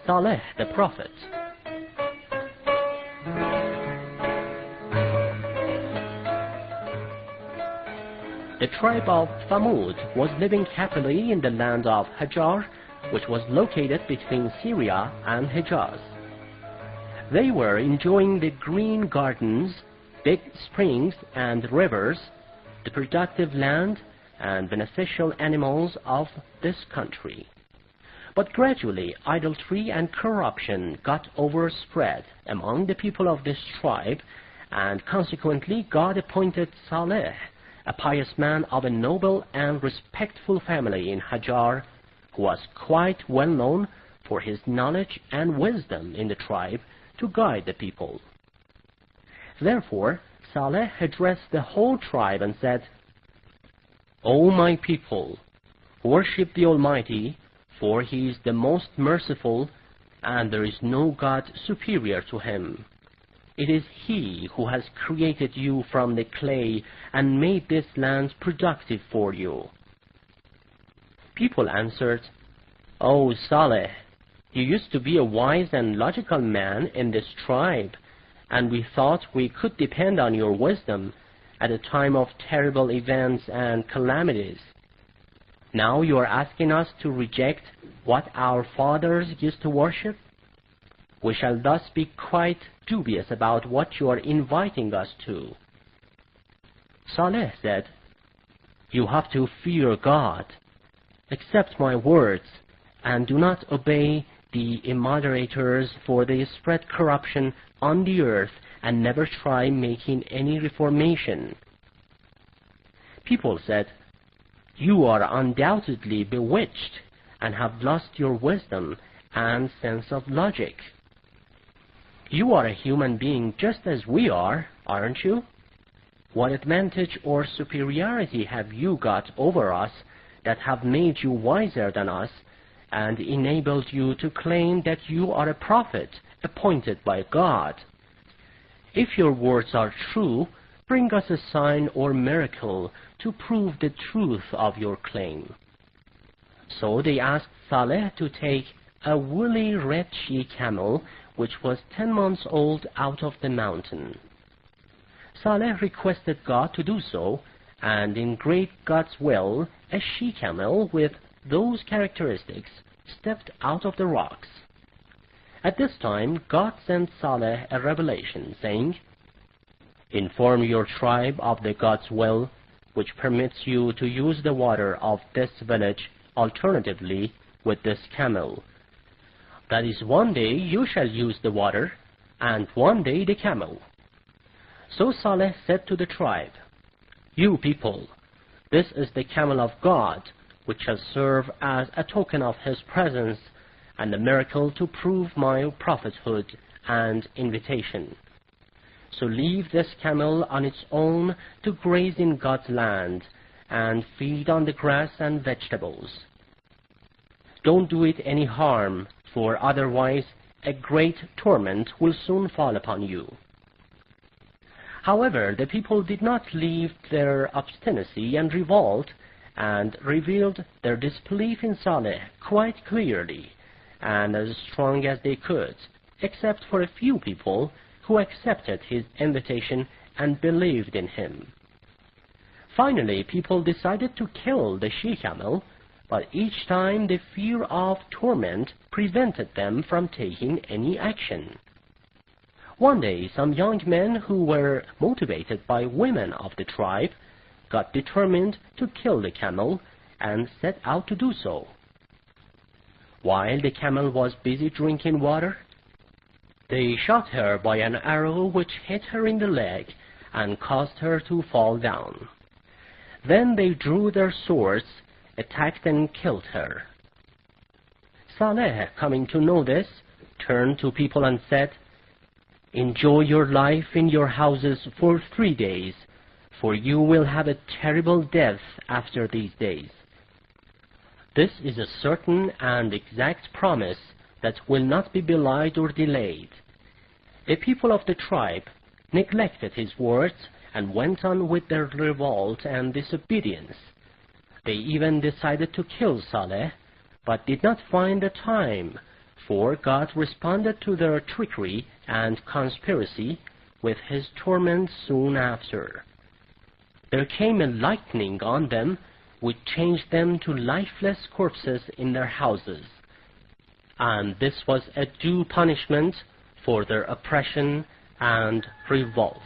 Saleh the prophet. The tribe of Thamud was living happily in the land of Hajar, which was located between Syria and Hijaz. They were enjoying the green gardens, big springs and rivers, the productive land and beneficial animals of this country. But gradually idolatry and corruption got overspread among the people of this tribe, and consequently God appointed Saleh, a pious man of a noble and respectful family in Hajar, who was quite well known for his knowledge and wisdom in the tribe, to guide the people. Therefore, Saleh addressed the whole tribe and said, "O my people, worship the Almighty, for He is the most merciful, and there is no God superior to Him. It is He who has created you from the clay and made this land productive for you." People answered, "O Saleh, you used to be a wise and logical man in this tribe, and we thought we could depend on your wisdom at a time of terrible events and calamities. Now you are asking us to reject what our fathers used to worship? We shall thus be quite dubious about what you are inviting us to." Saleh said, "You have to fear God. Accept my words, and do not obey the immoderators, for they spread corruption on the earth and never try making any reformation." People said, "You are undoubtedly bewitched and have lost your wisdom and sense of logic. You are a human being just as we are, aren't you? What advantage or superiority have you got over us that have made you wiser than us and enabled you to claim that you are a prophet appointed by God? If your words are true, bring us a sign or miracle to prove the truth of your claim." So they asked Saleh to take a woolly red she-camel, which was 10 months old, out of the mountain. Saleh requested God to do so, and in great God's will, a she-camel with those characteristics stepped out of the rocks. At this time, God sent Saleh a revelation, saying, "Inform your tribe of the God's will, which permits you to use the water of this village alternatively with this camel. That is, one day you shall use the water, and one day the camel." So Saleh said to the tribe, "You people, this is the camel of God, which shall serve as a token of His presence and a miracle to prove my prophethood and invitation. So leave this camel on its own to graze in God's land and feed on the grass and vegetables. Don't do it any harm, for otherwise a great torment will soon fall upon you." However, the people did not leave their obstinacy and revolt, and revealed their disbelief in Saleh quite clearly and as strong as they could, except for a few people who accepted his invitation and believed in him. Finally, people decided to kill the she-camel, but each time the fear of torment prevented them from taking any action. One day, some young men who were motivated by women of the tribe got determined to kill the camel and set out to do so. While the camel was busy drinking water, they shot her by an arrow which hit her in the leg and caused her to fall down. Then they drew their swords, attacked and killed her. Saleh, coming to know this, turned to people and said, "Enjoy your life in your houses for 3 days, for you will have a terrible death after these days. This is a certain and exact promise that will not be belied or delayed." The people of the tribe neglected his words and went on with their revolt and disobedience. They even decided to kill Saleh, but did not find the time, for God responded to their trickery and conspiracy with his torment soon after. There came a lightning on them, which changed them to lifeless corpses in their houses. And this was a due punishment for their oppression and revolt.